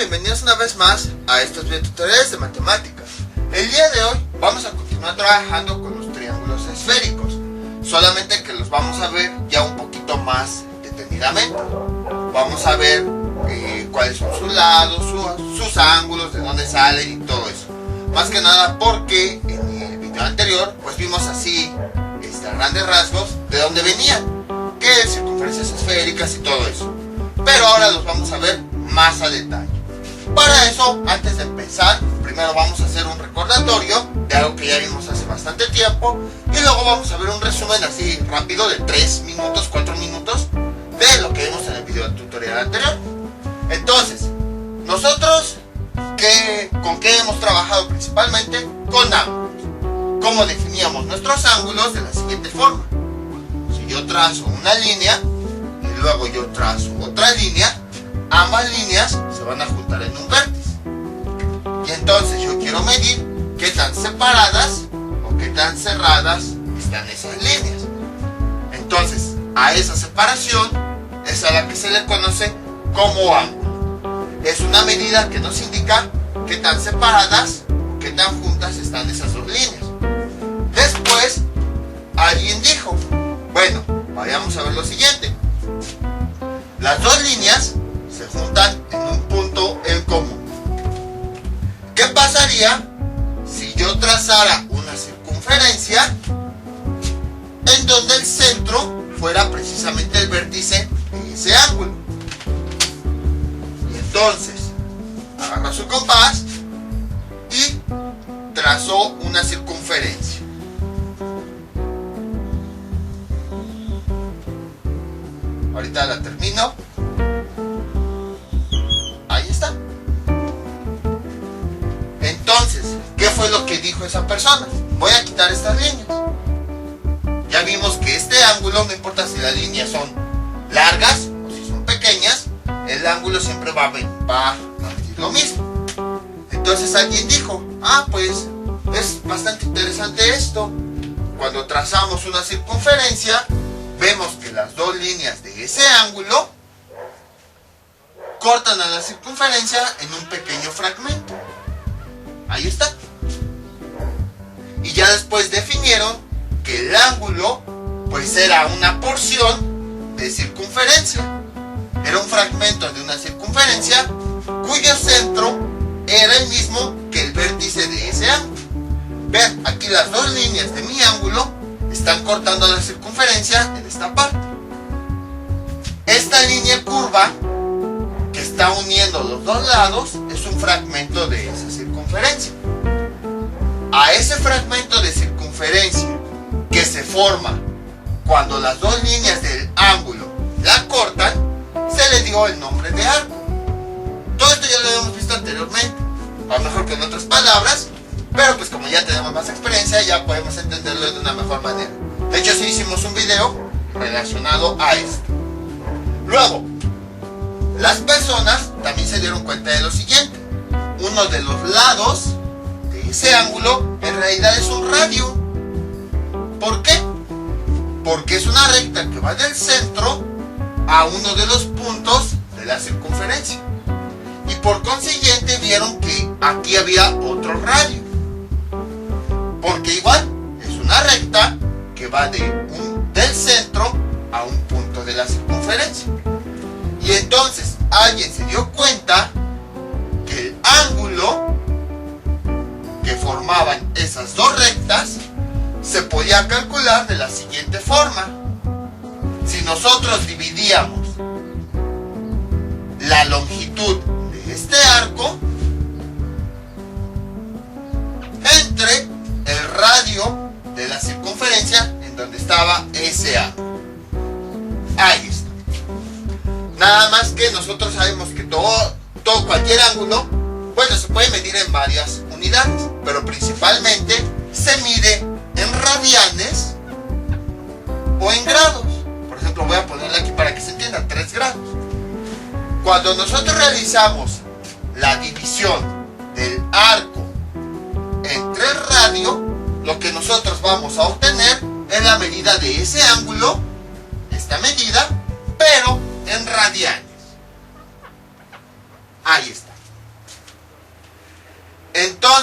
bienvenidos una vez más a estos videotutoriales de matemáticas. El día de hoy vamos a continuar trabajando con los triángulos esféricos, solamente que los vamos a ver ya un poquito más detenidamente. Vamos a ver cuáles son sus lados, sus ángulos, de dónde salen y todo eso. Más que nada porque en el video anterior pues vimos así a grandes rasgos de dónde venían, que es circunferencias esféricas y todo eso. Pero ahora los vamos a ver más a detalle. Para eso, antes de empezar, primero vamos a hacer un recordatorio de algo que ya vimos hace bastante tiempo, y luego vamos a ver un resumen así rápido de 3 minutos, 4 minutos de lo que vimos en el video tutorial anterior. Entonces, nosotros ¿con qué hemos trabajado principalmente? Con ángulos. ¿Cómo definíamos nuestros ángulos? De la siguiente forma. Si yo trazo una línea y luego yo trazo otra línea, ambas líneas se van a juntar en un vértice. Y entonces yo quiero medir qué tan separadas o qué tan cerradas están esas líneas. Entonces, a esa separación es a la que se le conoce como ángulo. Es una medida que nos indica qué tan separadas o qué tan juntas están esas dos líneas. Después, alguien dijo, bueno, vayamos a ver lo siguiente. Las dos líneas se juntan en un punto en común. ¿Qué pasaría si yo trazara una circunferencia en donde el centro fuera precisamente el vértice de ese ángulo? Y entonces, agarró su compás y trazó una circunferencia. Ahorita la termino. Ahí está. Entonces, ¿qué fue lo que dijo esa persona? Voy a quitar estas líneas. Ya vimos que este ángulo, no importa si las líneas son largas o si son pequeñas, el ángulo siempre va a medir lo mismo. Entonces alguien dijo, pues es bastante interesante esto. Cuando trazamos una circunferencia, vemos que las dos líneas de ese ángulo cortan a la circunferencia en un pequeño fragmento. Ahí está. Y ya después definieron que el ángulo pues era una porción de circunferencia. Era un fragmento de una circunferencia cuyo centro era el mismo que el vértice de ese ángulo. Vean, aquí las dos líneas de mi ángulo están cortando la circunferencia en esta parte. Esta línea curva que está uniendo los dos lados es un fragmento de esa circunferencia. A ese fragmento de circunferencia que se forma cuando las dos líneas del ángulo la cortan, se le dio el nombre de arco. Todo esto ya lo habíamos visto anteriormente, a lo mejor con otras palabras, pero pues como ya tenemos más experiencia, ya podemos entenderlo de una mejor manera. De hecho, sí hicimos un video relacionado a esto. Luego, las personas también se dieron cuenta de lo siguiente. Uno de los lados de ese ángulo en realidad es un radio. ¿Por qué? Porque es una recta que va del centro a uno de los puntos de la circunferencia. Y por consiguiente vieron que aquí había otro radio. Porque igual es una recta que va del centro a un punto de la circunferencia. Y entonces alguien se dio cuenta que el ángulo que formaban esas dos rectas se podía calcular de la siguiente forma. Si nosotros dividíamos la longitud de este arco entre el radio de la circunferencia en donde estaba ese ángulo. Ahí está. Nada más que nosotros sabemos que cualquier ángulo, bueno, se puede medir en varias unidades, pero principalmente se mide en radianes o en grados. Por ejemplo, voy a ponerle aquí para que se entienda, 3 grados. Cuando nosotros realizamos la división del arco entre el radio, lo que nosotros vamos a obtener es la medida de ese ángulo, esta medida, pero en radianes. Ahí está.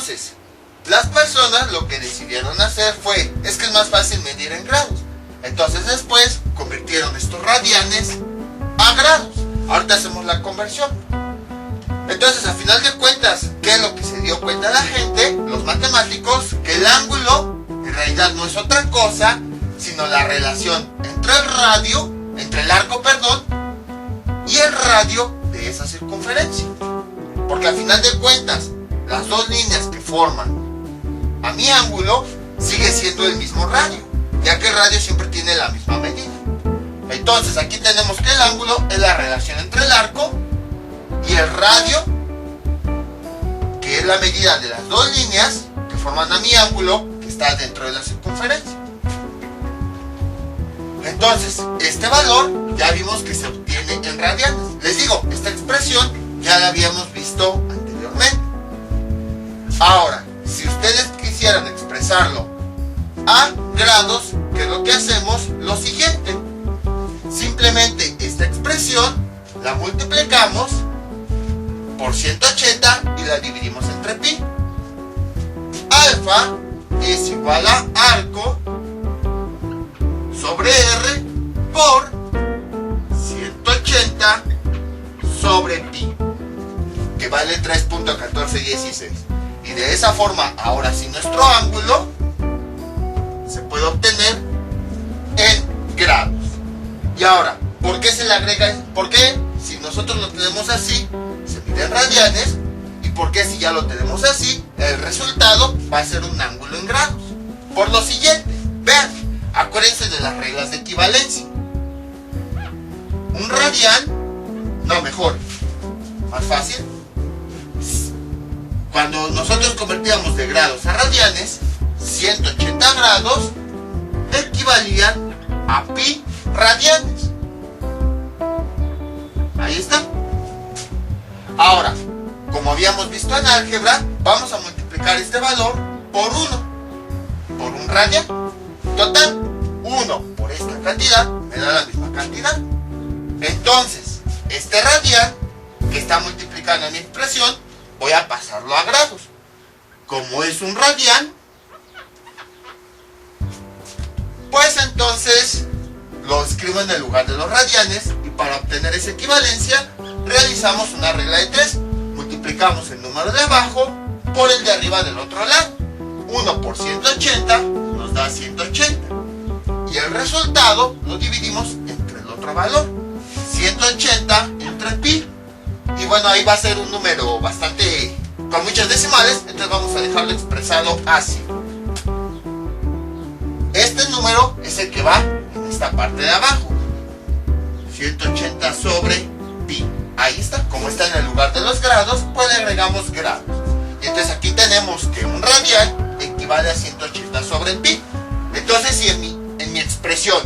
Entonces, las personas lo que decidieron hacer fue, es que es más fácil medir en grados. Entonces después convirtieron estos radianes a grados. Ahorita hacemos la conversión. Entonces, a final de cuentas, ¿qué es lo que se dio cuenta la gente, los matemáticos? Que el ángulo en realidad no es otra cosa, sino la relación entre el arco, y el radio de esa circunferencia. Porque a final de cuentas, las dos líneas que forman a mi ángulo sigue siendo el mismo radio, ya que el radio siempre tiene la misma medida. Entonces, aquí tenemos que el ángulo es la relación entre el arco y el radio, que es la medida de las dos líneas que forman a mi ángulo, que está dentro de la circunferencia. Entonces, este valor ya vimos que se obtiene en radianes. Les digo, esta expresión ya la habíamos visto anteriormente. Ahora, si ustedes quisieran expresarlo a grados, ¿qué es lo que hacemos? Lo siguiente. Simplemente esta expresión la multiplicamos por 180 y la dividimos entre pi. Alfa es igual a arco sobre r por 180 sobre pi, que vale 3.1416. Y de esa forma, ahora sí, nuestro ángulo se puede obtener en grados. Y ahora, ¿por qué se le agrega? ¿Por qué si nosotros lo tenemos así se mide en radianes? ¿Y por qué si ya lo tenemos así el resultado va a ser un ángulo en grados? Por lo siguiente, vean, acuérdense de las reglas de equivalencia. Un radian, no, mejor, más fácil, cuando nosotros convertíamos de grados a radianes, 180 grados equivalían a pi radianes. Ahí está. Ahora, como habíamos visto en álgebra, vamos a multiplicar este valor por 1, por un radian. Total, 1 por esta cantidad me da la misma cantidad. Entonces, este radian que está multiplicando en mi expresión, voy a pasarlo a grados. Como es un radian, pues entonces lo escribo en el lugar de los radianes, y para obtener esa equivalencia realizamos una regla de 3. Multiplicamos el número de abajo por el de arriba del otro lado. 1 por 180 nos da 180. Y el resultado lo dividimos entre el otro valor. 180 entre pi. Y bueno, ahí va a ser un número bastante con muchas decimales, entonces vamos a dejarlo expresado así. Este número es el que va en esta parte de abajo. 180 sobre pi. Ahí está. Como está en el lugar de los grados, pues le agregamos grados. Y entonces aquí tenemos que un radian equivale a 180 sobre pi. Entonces, si en mi expresión,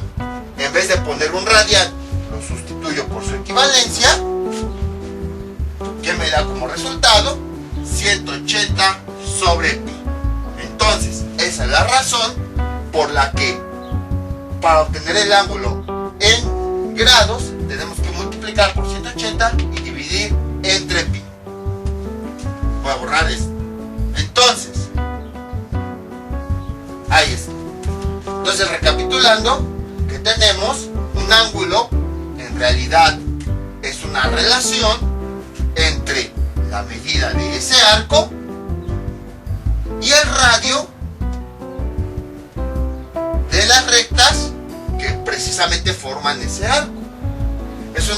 en vez de poner un radian, lo sustituyo por su equivalencia, que me da como resultado 180 sobre pi. Entonces, esa es la razón por la que para obtener el ángulo en grados tenemos que multiplicar por 180 y dividir entre pi. Voy a borrar esto. Entonces, ahí está. Entonces, recapitulando, que tenemos un ángulo, en realidad es una relación entre la medida de ese arco y el radio de las rectas que precisamente forman ese arco. Es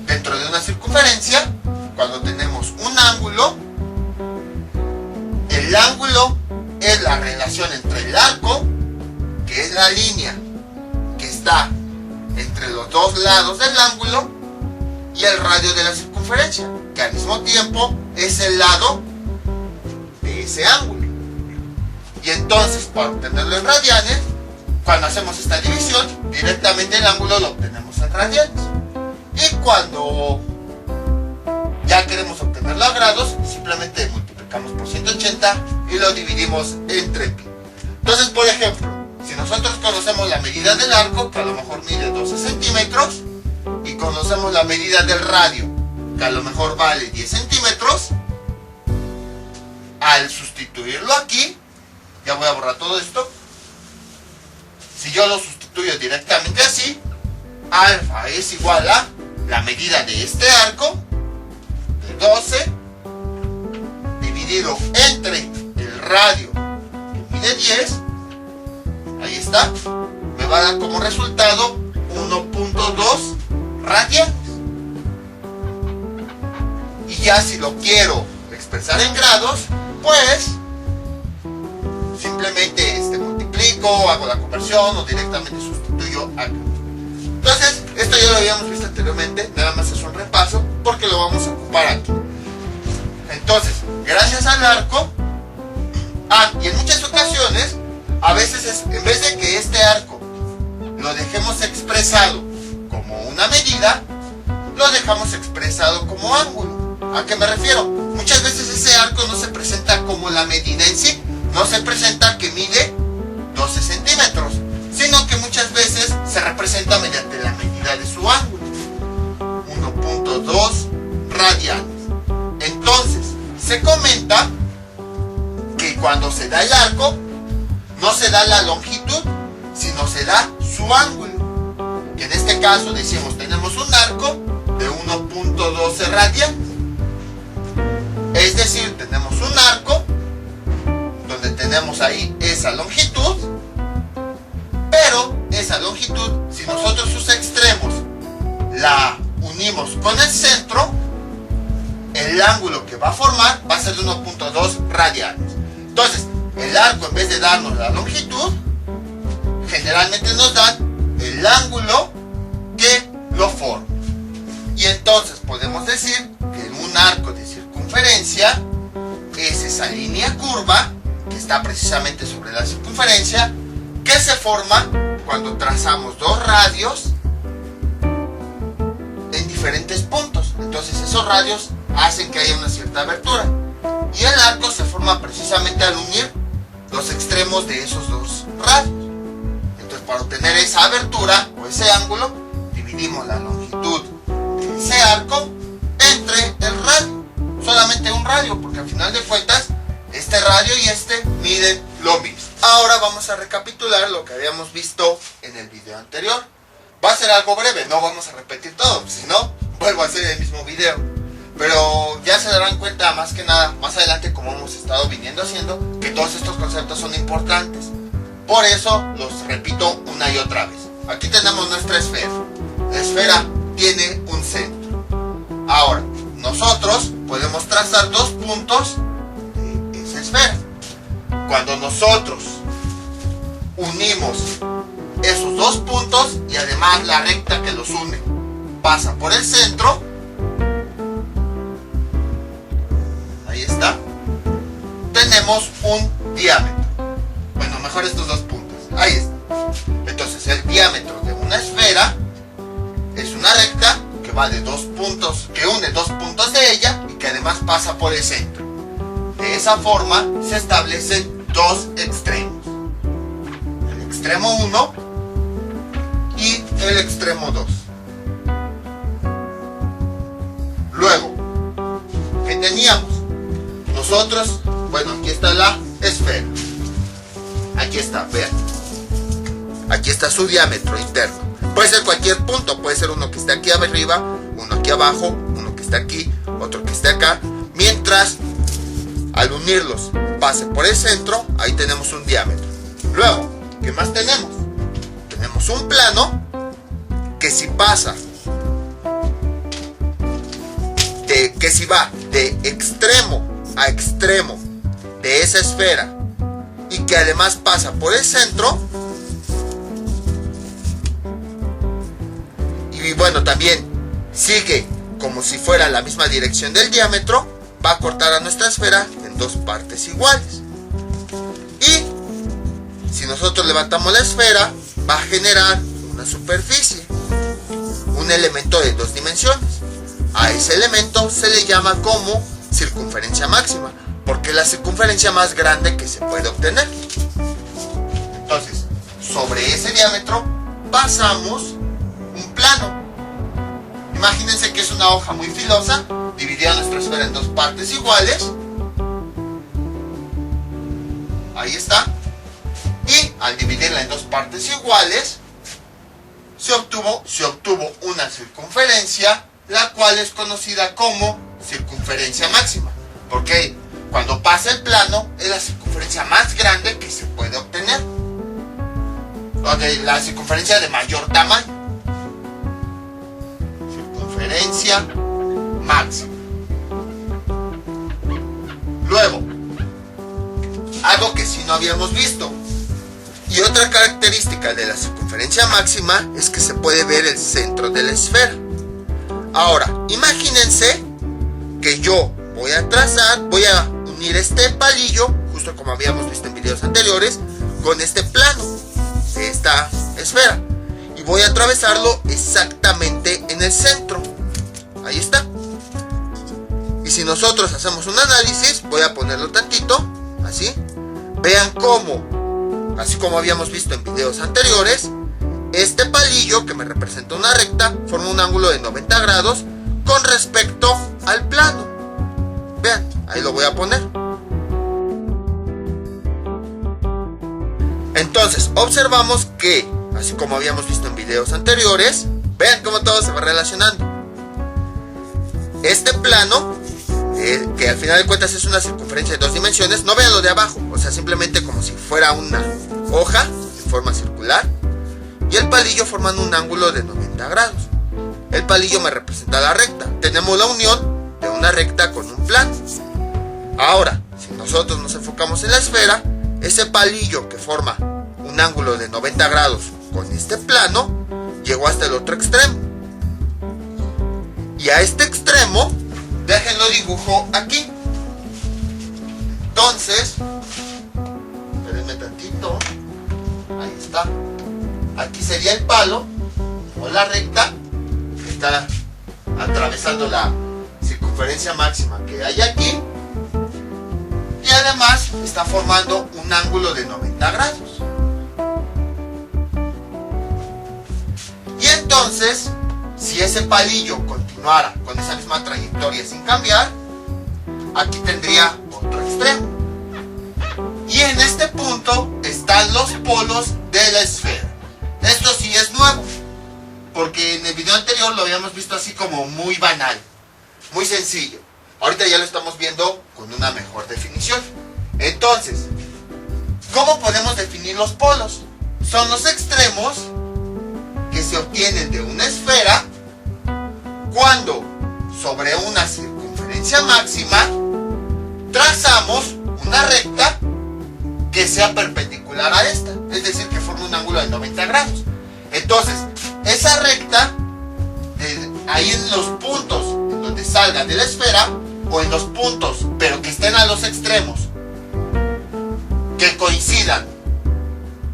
dentro de una circunferencia, cuando tenemos un ángulo, el ángulo es la relación entre el arco, que es la línea que está entre los dos lados del ángulo, y el radio de la circunferencia, que al mismo tiempo es el lado de ese ángulo. Y entonces, para obtenerlo en radianes, cuando hacemos esta división, directamente el ángulo lo obtenemos en radianes. Y cuando ya queremos obtenerlo a grados, simplemente multiplicamos por 180 y lo dividimos entre pi. Entonces, por ejemplo, si nosotros conocemos la medida del arco, que a lo mejor mide 12 centímetros, y conocemos la medida del radio, que a lo mejor vale 10 centímetros, al sustituirlo aquí, ya voy a borrar todo esto. Si yo lo sustituyo directamente así, alfa es igual a la medida de este arco, de 12, dividido entre el radio, que mide 10, ahí está, me va a dar como resultado 1.2 radianes. Y ya si lo quiero expresar en grados, pues simplemente multiplico, hago la conversión o directamente sustituyo acá. Entonces, esto ya lo habíamos visto anteriormente, nada más es un repaso porque lo vamos a ocupar aquí. Entonces, gracias al arco, y en muchas ocasiones, a veces en vez de que este arco lo dejemos expresado como una medida, lo dejamos expresado como ángulo. ¿A qué me refiero? Muchas veces ese arco no se presenta como la medida en sí, no se presenta que mide 12 centímetros, sino que muchas veces se representa mediante la medida de su ángulo, 1.2 radianes. Entonces, se comenta que cuando se da el arco, no se da la longitud, sino se da su ángulo. Que en este caso decimos, tenemos un arco de 1.12 radianes. Es decir, tenemos un arco donde tenemos ahí esa longitud, pero esa longitud, si nosotros sus extremos la unimos con el centro, el ángulo que va a formar va a ser de 1.2 radianes. Entonces, el arco, en vez de darnos la longitud, generalmente nos dan el ángulo que lo forma. Y entonces podemos decir que un arco de circunferencia es esa línea curva que está precisamente sobre la circunferencia, que se forma cuando trazamos dos radios en diferentes puntos. Entonces esos radios hacen que haya una cierta abertura, y el arco se forma precisamente al unir los extremos de esos dos radios. Entonces, para obtener esa abertura o ese ángulo, dividimos la longitud de ese arco entre el radio, solamente un radio, porque al final de cuentas este radio y este miden lo mismo. Ahora vamos a recapitular lo que habíamos visto en el video anterior. Va a ser algo breve, no vamos a repetir todo, si no, vuelvo a hacer el mismo video. Pero ya se darán cuenta, más que nada, más adelante, como hemos estado viniendo haciendo, que todos estos conceptos son importantes. Por eso los repito una y otra vez. Aquí tenemos nuestra esfera. La esfera tiene un centro. Ahora, nosotros podemos trazar dos puntos de esa esfera. Cuando nosotros unimos esos dos puntos y además la recta que los une pasa por el centro, ahí está, tenemos un diámetro. Bueno, mejor estos dos puntos, ahí está. Entonces el diámetro de una esfera es una recta que va de dos puntos, que une dos puntos de ella y que además pasa por el centro. De esa forma se establecen dos extremos, el extremo 1 y el extremo 2. Luego, ¿qué teníamos? Nosotros, bueno, aquí está la esfera. Aquí está, vean. Aquí está su diámetro interno. Puede ser cualquier punto, puede ser uno que está aquí arriba, uno aquí abajo, uno que está aquí, otro que está acá. Mientras, al unirlos, pase por el centro, ahí tenemos un diámetro. Luego, ¿qué más tenemos? Tenemos un plano que si pasa, que si va de extremo a extremo de esa esfera y que además pasa por el centro, y bueno, también sigue como si fuera la misma dirección del diámetro, va a cortar a nuestra esfera en dos partes iguales. Y si nosotros levantamos la esfera, va a generar una superficie, un elemento de dos dimensiones. A ese elemento se le llama como circunferencia máxima, porque es la circunferencia más grande que se puede obtener. Entonces, sobre ese diámetro pasamos un plano. Imagínense que es una hoja muy filosa, dividida nuestra esfera en dos partes iguales, ahí está. Y al dividirla en dos partes iguales, se obtuvo una circunferencia, la cual es conocida como circunferencia máxima. Porque cuando pasa el plano, es la circunferencia más grande que se puede obtener. O de la circunferencia de mayor tamaño. Circunferencia máxima. Luego, algo que sí no habíamos visto. Y otra característica de la circunferencia máxima es que se puede ver el centro de la esfera. Ahora, imagínense que yo voy a unir este palillo, justo como habíamos visto en videos anteriores, con este plano de esta esfera. Y voy a atravesarlo exactamente en el centro. Ahí está. Y si nosotros hacemos un análisis, voy a ponerlo tantito, así. Vean cómo, así como habíamos visto en videos anteriores, este palillo que me representa una recta forma un ángulo de 90 grados con respecto al plano. Vean, ahí lo voy a poner. Entonces, observamos que, así como habíamos visto en videos anteriores, vean cómo todo se va relacionando. Este plano, que al final de cuentas es una circunferencia de 2 dimensiones, no vean lo de abajo, o sea, simplemente como si fuera una hoja en forma circular, y el palillo forman un ángulo de 90 grados. El palillo me representa la recta. Tenemos la unión de una recta con un plano. Ahora, si nosotros nos enfocamos en la esfera, ese palillo que forma un ángulo de 90 grados con este plano llegó hasta el otro extremo. Y a este extremo, déjenlo dibujo aquí. Entonces, espérenme tantito. Ahí está. Aquí sería el palo o la recta que está atravesando la circunferencia máxima que hay aquí. Y además está formando un ángulo de 90 grados. Y entonces, si ese palillo continuara con esa misma trayectoria sin cambiar, aquí tendría otro extremo. Y en este punto están los polos de la esfera. Esto sí es nuevo, porque en el video anterior lo habíamos visto así como muy banal, muy sencillo. Ahorita ya lo estamos viendo con una mejor definición. Entonces, ¿cómo podemos definir los polos? Son los extremos que se obtienen de una esfera cuando sobre una circunferencia máxima trazamos una recta que sea perpendicular a esta, es decir, que forme un ángulo de 90 grados. Entonces, esa recta, ahí en los puntos en donde salga de la esfera, o en los puntos, pero que estén a los extremos, que coincidan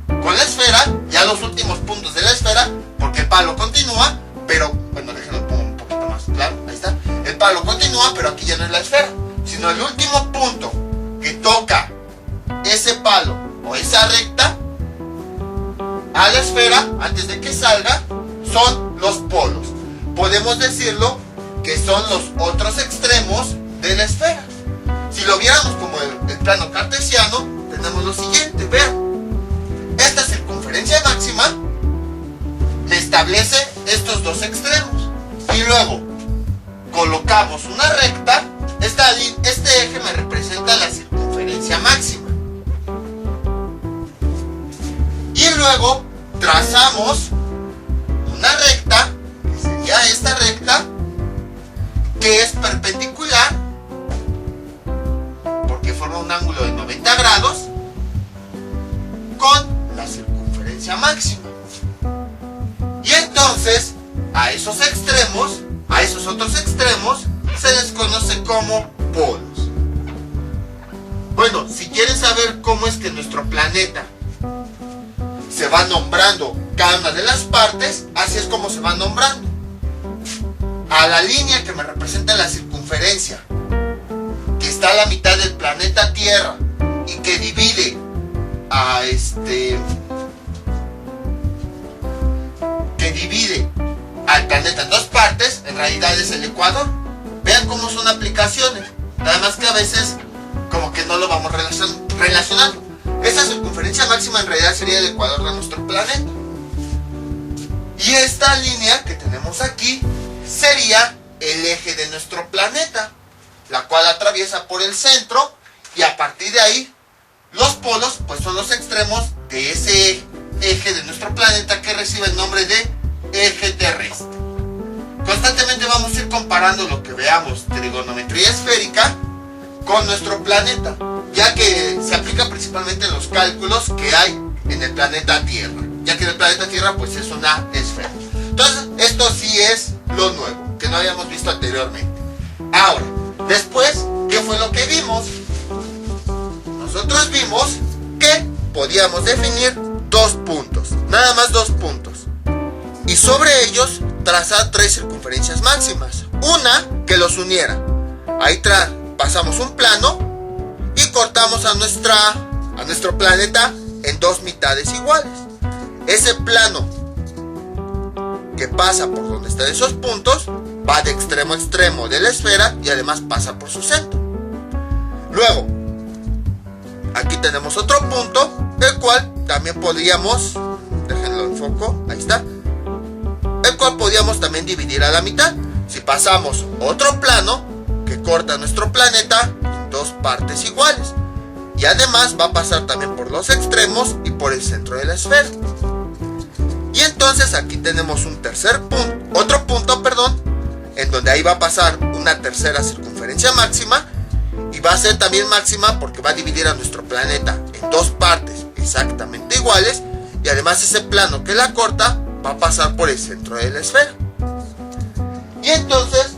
con la esfera, ya los últimos puntos de la esfera, porque el palo continúa, pero, bueno, déjenlo un poquito más claro, ahí está, el palo continúa, pero aquí ya no es la esfera, sino el último punto que toca ese palo o esa recta a la esfera, antes de que salga, son los polos. Podemos decirlo que son los otros extremos de la esfera. Si lo viéramos como el plano cartesiano, tenemos lo siguiente, vean. Esta circunferencia máxima me establece estos dos extremos. Y luego colocamos una recta. Este eje me representa la circunferencia máxima. Y luego trazamos una recta, que sería esta recta, que es perpendicular, porque forma un ángulo de 90 grados, con la circunferencia máxima. Y entonces, a esos extremos, a esos otros extremos, se les conoce como polos. Bueno, si quieren saber cómo es que nuestro planeta se va nombrando cada una de las partes, así es como se va nombrando. A la línea que me representa la circunferencia, que está a la mitad del planeta Tierra y que divide al planeta en dos partes, en realidad es el Ecuador. Vean cómo son aplicaciones, nada más que a veces como que no lo vamos relacionando. Esta circunferencia máxima en realidad sería el ecuador de nuestro planeta. Y esta línea que tenemos aquí sería el eje de nuestro planeta, la cual atraviesa por el centro, y a partir de ahí los polos pues son los extremos de ese eje de nuestro planeta, que recibe el nombre de eje terrestre. Constantemente vamos a ir comparando lo que veamos trigonometría esférica con nuestro planeta, ya que se aplica principalmente en los cálculos que hay en el planeta Tierra, ya que en el planeta Tierra pues es una esfera. Entonces esto sí es lo nuevo, que no habíamos visto anteriormente. Ahora, después, ¿qué fue lo que vimos? Nosotros vimos que podíamos definir dos puntos, nada más dos puntos, y sobre ellos trazar tres circunferencias máximas, una que los uniera. Ahí pasamos un plano y cortamos a nuestro planeta en dos mitades iguales. Ese plano que pasa por donde están esos puntos va de extremo a extremo de la esfera y además pasa por su centro. Luego, aquí tenemos otro punto, el cual también podríamos, déjenlo en foco, ahí está, el cual podríamos también dividir a la mitad. Si pasamos otro plano que corta nuestro planeta en dos partes iguales, y además va a pasar también por los extremos y por el centro de la esfera. Y entonces aquí tenemos un tercer punto, otro punto, en donde ahí va a pasar una tercera circunferencia máxima, y va a ser también máxima porque va a dividir a nuestro planeta en dos partes exactamente iguales, y además ese plano que la corta va a pasar por el centro de la esfera. Y entonces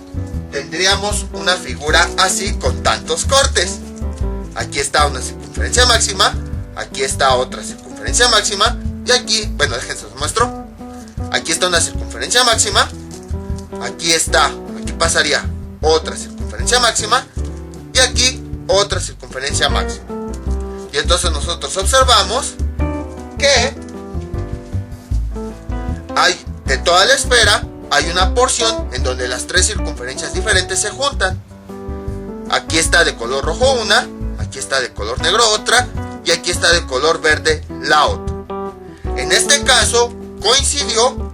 tendríamos una figura así con tantos cortes. Aquí está una circunferencia máxima, aquí está otra circunferencia máxima, y aquí, bueno, déjense los muestro. Aquí está una circunferencia máxima, aquí pasaría otra circunferencia máxima, y aquí otra circunferencia máxima. Y entonces nosotros observamos que de toda la esfera hay una porción en donde las tres circunferencias diferentes se juntan. Aquí está de color rojo una, aquí está de color negro otra, y aquí está de color verde la otra. En este caso coincidió,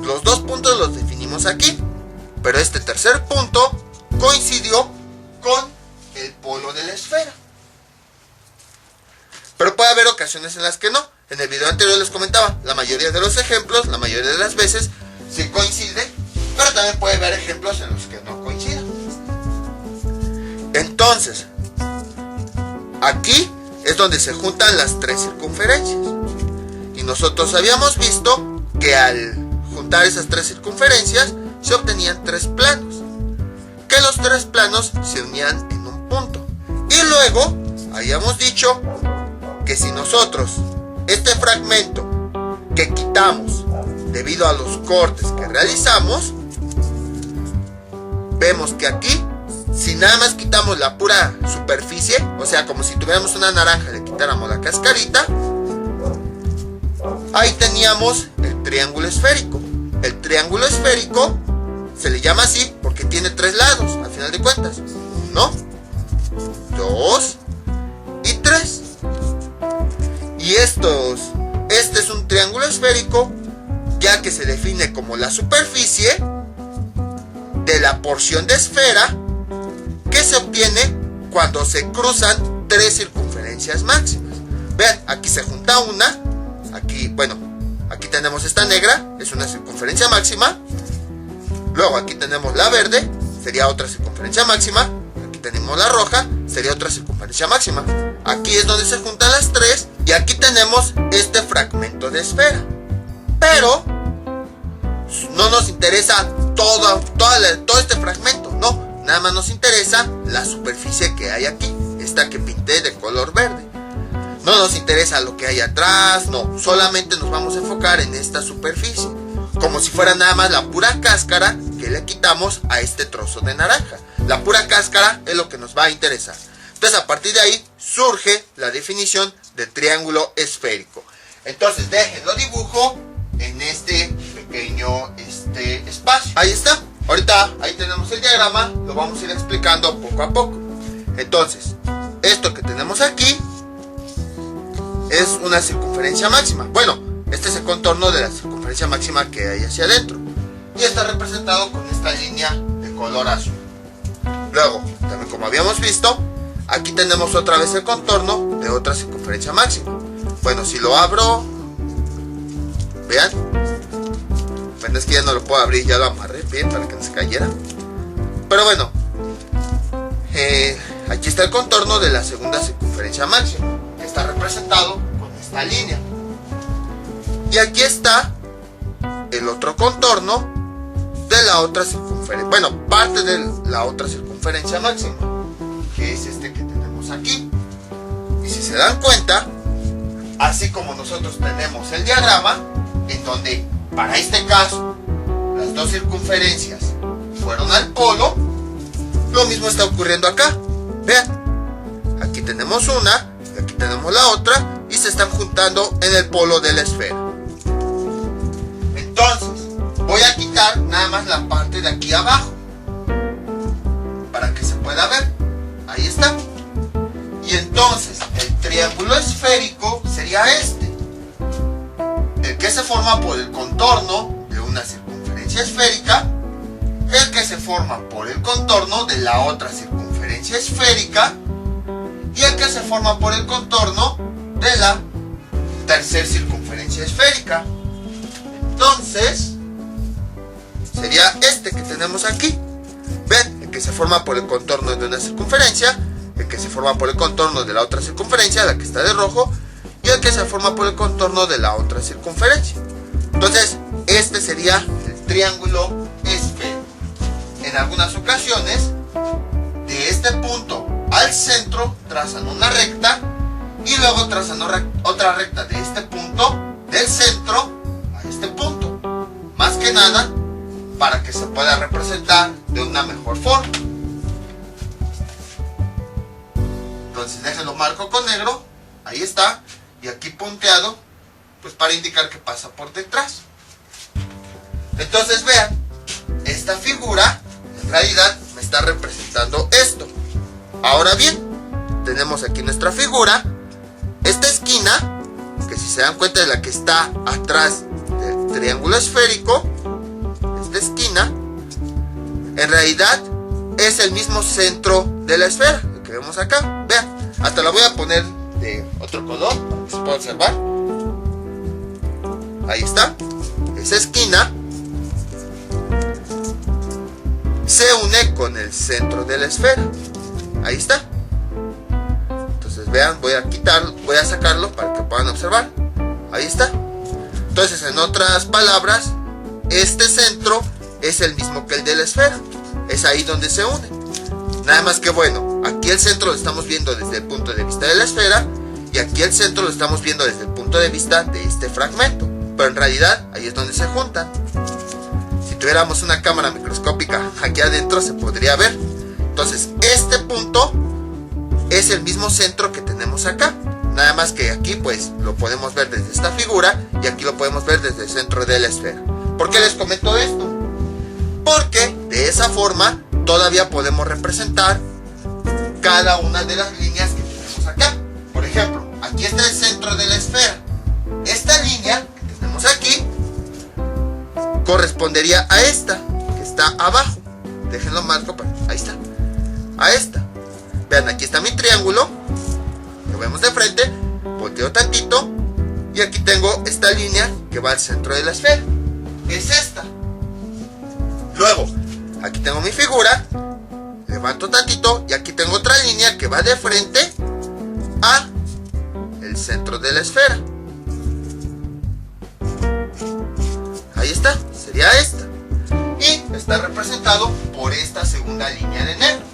los dos puntos los definimos aquí, pero este tercer punto coincidió con el polo de la esfera. Pero puede haber ocasiones en las que no. En el video anterior les comentaba, la mayoría de los ejemplos, la mayoría de las veces sí coincide, pero también puede haber ejemplos en los que no coinciden. Entonces, aquí es donde se juntan las tres circunferencias. Y nosotros habíamos visto que al juntar esas tres circunferencias se obtenían tres planos, que los tres planos se unían en un punto. Y luego habíamos dicho que si nosotros este fragmento que quitamos debido a los cortes que realizamos, vemos que aquí, si nada más quitamos la pura superficie, o sea, como si tuviéramos una naranja, le quitáramos la cascarita, ahí teníamos el triángulo esférico. El triángulo esférico se le llama así porque tiene tres lados, al final de cuentas. 1, 2 y 3. Y este es un triángulo esférico, ya que se define como la superficie de la porción de esfera que se obtiene cuando se cruzan tres circunferencias máximas. Vean, aquí se junta una, aquí tenemos esta negra, es una circunferencia máxima. Luego aquí tenemos la verde, sería otra circunferencia máxima. Aquí tenemos la roja, sería otra circunferencia máxima. Aquí es donde se juntan las tres, y aquí tenemos este fragmento de esfera. Pero no nos interesa todo este fragmento, no, nada más nos interesa la superficie que hay aquí, esta que pinté de color verde. No nos interesa lo que hay atrás, no, solamente nos vamos a enfocar en esta superficie, como si fuera nada más la pura cáscara que le quitamos a este trozo de naranja. La pura cáscara es lo que nos va a interesar. Entonces, a partir de ahí surge la definición de triángulo esférico. Entonces, déjenlo dibujo en este pequeño espacio. Ahí está. Ahorita ahí tenemos el diagrama, lo vamos a ir explicando poco a poco. Entonces, esto que tenemos aquí es una circunferencia máxima. Bueno, este es el contorno de la circunferencia máxima que hay hacia adentro. Y está representado con esta línea de color azul. Luego, también como habíamos visto, aquí tenemos otra vez el contorno de otra circunferencia máxima. Bueno, si lo abro, vean, bueno, es que ya no lo puedo abrir, ya lo amarré bien para que no se cayera. Pero bueno, aquí está el contorno de la segunda circunferencia máxima, que está representado con esta línea. Y aquí está el otro contorno de la otra circunferencia, bueno, parte de la otra circunferencia máxima, que es este que tenemos aquí. Y si se dan cuenta, así como nosotros tenemos el diagrama, en donde para este caso las dos circunferencias fueron al polo, lo mismo está ocurriendo acá. Vean, aquí tenemos una y aquí tenemos la otra y se están juntando en el polo de la esfera. Entonces voy a quitar nada más la parte de aquí abajo para que se pueda ver. Ahí está. Y entonces el triángulo esférico sería este, el que se forma por el contorno de una circunferencia esférica, el que se forma por el contorno de la otra circunferencia esférica y el que se forma por el contorno de la tercera circunferencia esférica. Entonces sería este que tenemos aquí. Ven, el que se forma por el contorno de una circunferencia, el que se forma por el contorno de la otra circunferencia, la que está de rojo, y el que se forma por el contorno de la otra circunferencia. Entonces, este sería el triángulo esférico. En algunas ocasiones, de este punto al centro, trazan una recta, y luego trazan otra recta de este punto, del centro a este punto. Más que nada, para que se pueda representar de una mejor forma. Entonces déjenlo marco con negro, ahí está, y aquí punteado, pues para indicar que pasa por detrás. Entonces vean, esta figura en realidad me está representando esto. Ahora bien, tenemos aquí nuestra figura, esta esquina, que si se dan cuenta es la que está atrás del triángulo esférico, esta esquina, en realidad es el mismo centro de la esfera, el que vemos acá. Vean, hasta la voy a poner de otro color para que se pueda observar. Ahí está, esa esquina se une con el centro de la esfera. Ahí está. Entonces vean, voy a sacarlo para que puedan observar. Ahí está. Entonces, en otras palabras, este centro es el mismo que el de la esfera. Es ahí donde se une. Nada más que bueno, aquí el centro lo estamos viendo desde el punto de vista de la esfera y aquí el centro lo estamos viendo desde el punto de vista de este fragmento. Pero en realidad ahí es donde se juntan. Si tuviéramos una cámara microscópica aquí adentro se podría ver. Entonces este punto es el mismo centro que tenemos acá. Nada más que aquí pues lo podemos ver desde esta figura y aquí lo podemos ver desde el centro de la esfera. ¿Por qué les comento esto? Porque de esa forma todavía podemos representar cada una de las líneas que tenemos acá. Por ejemplo, aquí está el centro de la esfera. Esta línea que tenemos aquí correspondería a esta que está abajo. Déjenlo marco, ahí está, a esta. Vean, aquí está mi triángulo, lo vemos de frente, volteo tantito y aquí tengo esta línea que va al centro de la esfera. Es esta. Luego, aquí tengo mi figura, levanto tantito y aquí tengo otra línea que va de frente a el centro de la esfera. Ahí está, sería esta. Y está representado por esta segunda línea de negro.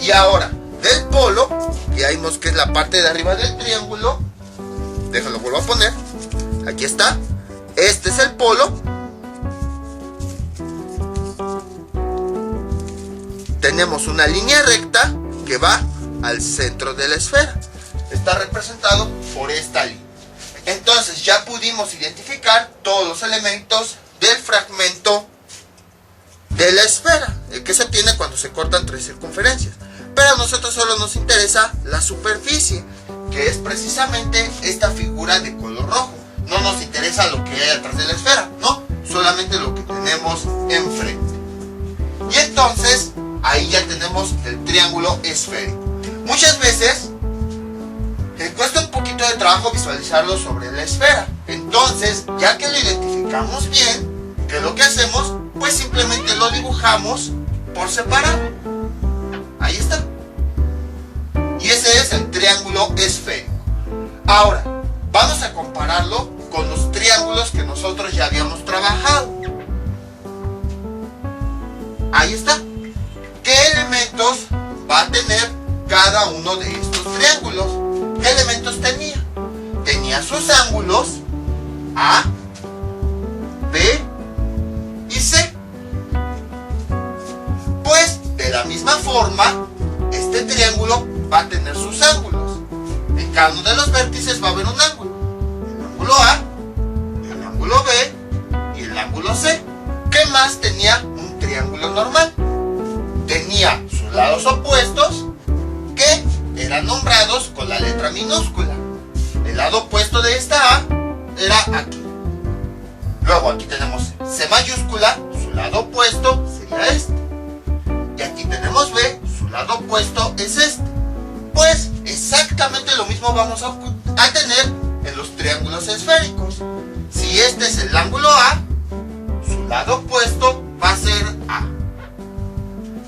Y ahora, del polo, ya vimos que es la parte de arriba del triángulo. Déjalo, vuelvo a poner. Aquí está. Este es el polo. Tenemos una línea recta que va al centro de la esfera. Está representado por esta línea. Entonces ya pudimos identificar todos los elementos del fragmento de la esfera, el que se tiene cuando se cortan tres circunferencias. Pero a nosotros solo nos interesa la superficie, que es precisamente esta figura de color rojo. No nos interesa lo que hay atrás de la esfera, no, solamente lo que tenemos enfrente. Y entonces, ahí ya tenemos el triángulo esférico. Muchas veces cuesta un poquito de trabajo visualizarlo sobre la esfera. Entonces, ya que lo identificamos bien, ¿qué es lo que hacemos? Pues simplemente lo dibujamos por separado. Ahí está. Y ese es el triángulo esférico. Ahora, vamos a compararlo con los triángulos que nosotros ya habíamos trabajado. Ahí está. ¿Qué elementos va a tener cada uno de estos triángulos? ¿Qué elementos tenía? Tenía sus ángulos A, B y C. Pues de la misma forma, este triángulo va a tener sus ángulos. En cada uno de los vértices va a haber un ángulo. El ángulo A, el ángulo B y el ángulo C. ¿Qué más tenía un triángulo normal? Tenía sus lados opuestos que eran nombrados con la letra minúscula. El lado opuesto de esta A era aquí. Luego aquí tenemos C mayúscula, su lado opuesto sería este. Y aquí tenemos B, su lado opuesto es este. Pues exactamente lo mismo vamos a tener en los triángulos esféricos. Si este es el ángulo A, su lado opuesto va a ser A.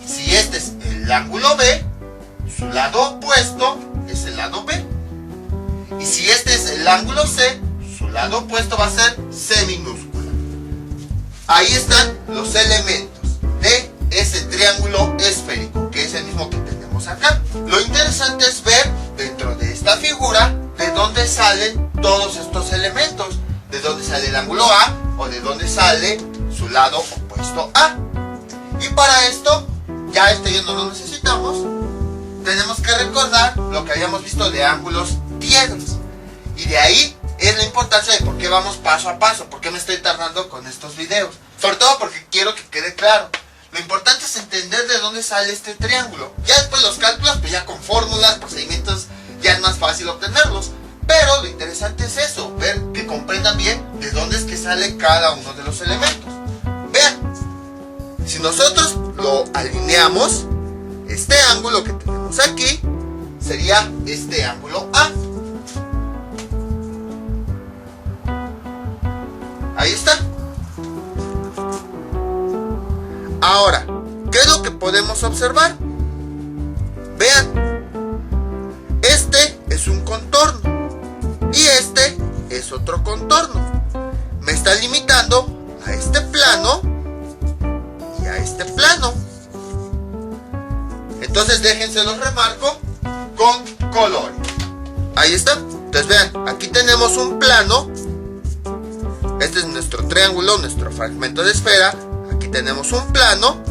Si este es el ángulo B, su lado opuesto es el lado B. Y si este es el ángulo C, su lado opuesto va a ser C minúscula. Ahí están los elementos de ese triángulo esférico, que es el mismo que tenemos acá. Lo interesante es ver dentro de esta figura de dónde salen todos estos elementos. De dónde sale el ángulo A o de dónde sale su lado opuesto A. Y para esto, ya ya no lo necesitamos. Tenemos que recordar lo que habíamos visto de ángulos diedros. Y de ahí es la importancia de por qué vamos paso a paso, por qué me estoy tardando con estos videos. Sobre todo porque quiero que quede claro. Lo importante es entender de dónde sale este triángulo. Ya después los cálculos, pues ya con fórmulas, procedimientos, ya es más fácil obtenerlos. Pero lo interesante es eso, ver que comprendan bien de dónde es que sale cada uno de los elementos. Vean, si nosotros lo alineamos, este ángulo que tenemos aquí sería este ángulo A. Ahí está. Ahora, ¿qué es lo que podemos observar? Vean, este es un contorno y este es otro contorno. Me está limitando a este plano y a este plano. Entonces déjense los remarco con colores. Ahí está. Entonces vean, aquí tenemos un plano. Este es nuestro triángulo, nuestro fragmento de esfera. Aquí tenemos un plano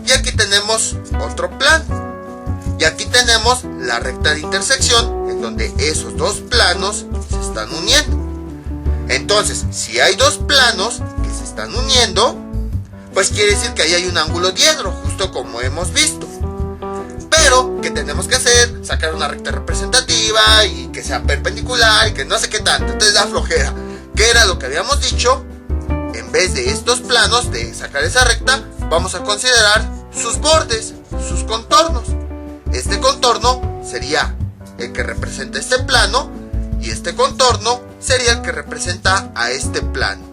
y aquí tenemos otro plano. Y aquí tenemos la recta de intersección en donde esos dos planos se están uniendo. Entonces, si hay dos planos que se están uniendo, pues quiere decir que ahí hay un ángulo diedro, justo como hemos visto. Pero, ¿qué tenemos que hacer? Sacar una recta representativa y que sea perpendicular y que no sé qué tanto. Entonces da flojera. ¿Qué era lo que habíamos dicho? En vez de estos planos, de sacar esa recta, vamos a considerar sus bordes, sus contornos. Este contorno sería el que representa este plano y este contorno sería el que representa a este plano.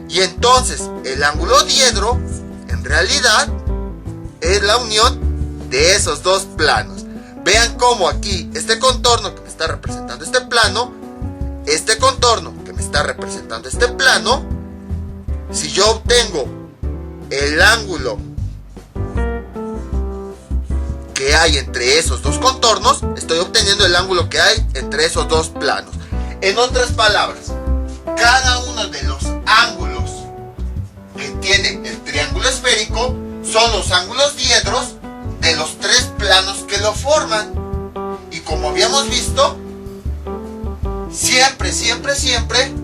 Y entonces el ángulo diedro en realidad es la unión de esos dos planos. Vean cómo aquí este contorno que me está representando este plano, este contorno que me está representando este plano, si yo obtengo el ángulo que hay entre esos dos contornos, estoy obteniendo el ángulo que hay entre esos dos planos. En otras palabras, cada uno de los ángulos que tiene el triángulo esférico son los ángulos diedros de los tres planos que lo forman. Y como habíamos visto, siempre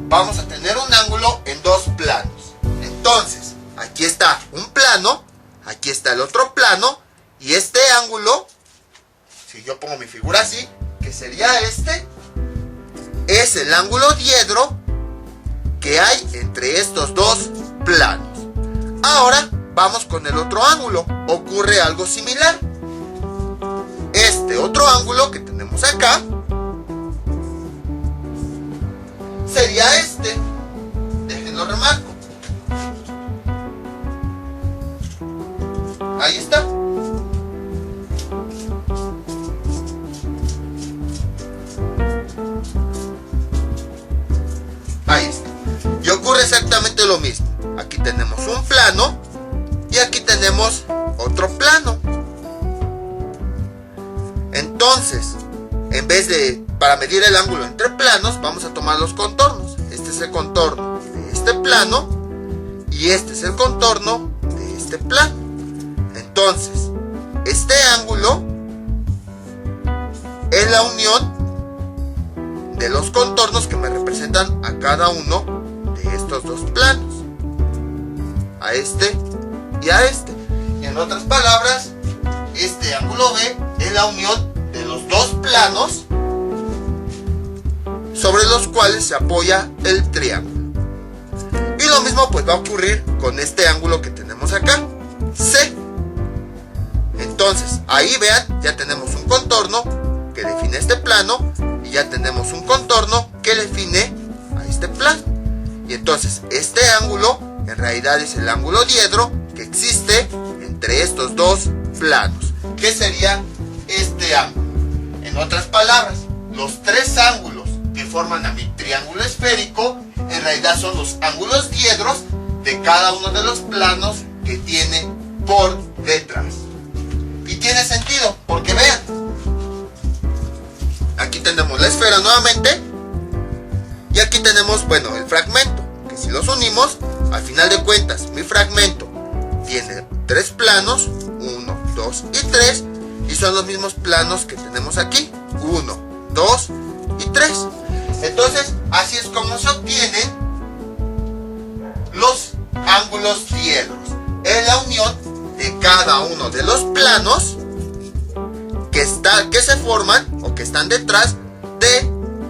vamos a tener un ángulo en dos planos. Entonces, aquí está un plano, aquí está el otro plano, y este ángulo, si yo pongo mi figura así, que sería este, es el ángulo diedro que hay entre estos dos planos. Ahora vamos con el otro ángulo. Ocurre algo similar. Este otro ángulo que tenemos acá sería este. Déjenlo remarco. Ahí está. Ahí está. Y ocurre exactamente lo mismo. Aquí tenemos un plano y aquí tenemos otro plano. Entonces, en vez de, para medir el ángulo entre planos, vamos a tomar los contornos. Este es el contorno de este plano y este es el contorno de este plano. Entonces, este ángulo es la unión de los contornos que me representan a cada uno de estos dos planos, a este y a este. Y en otras palabras, este ángulo B es la unión de los dos planos sobre los cuales se apoya el triángulo. Y lo mismo pues va a ocurrir con este ángulo que tenemos acá, C. Entonces, ahí vean, ya tenemos un contorno que define este plano y ya tenemos un contorno que define a este plano. Y entonces, este ángulo en realidad es el ángulo diedro que existe entre estos dos planos. ¿Qué sería este ángulo? En otras palabras, los tres ángulos que forman a mi triángulo esférico en realidad son los ángulos diedros de cada uno de los planos que tiene por detrás. Y tiene sentido, porque vean, aquí tenemos la esfera nuevamente y aquí tenemos, bueno, el fragmento, que si los unimos, al final de cuentas, mi fragmento tiene tres planos, 1, 2 y 3, y son los mismos planos que tenemos aquí, 1, 2 y 3. Entonces, así es como se obtienen los ángulos diedros. Es la unión de cada uno de los planos que se forman o que están detrás de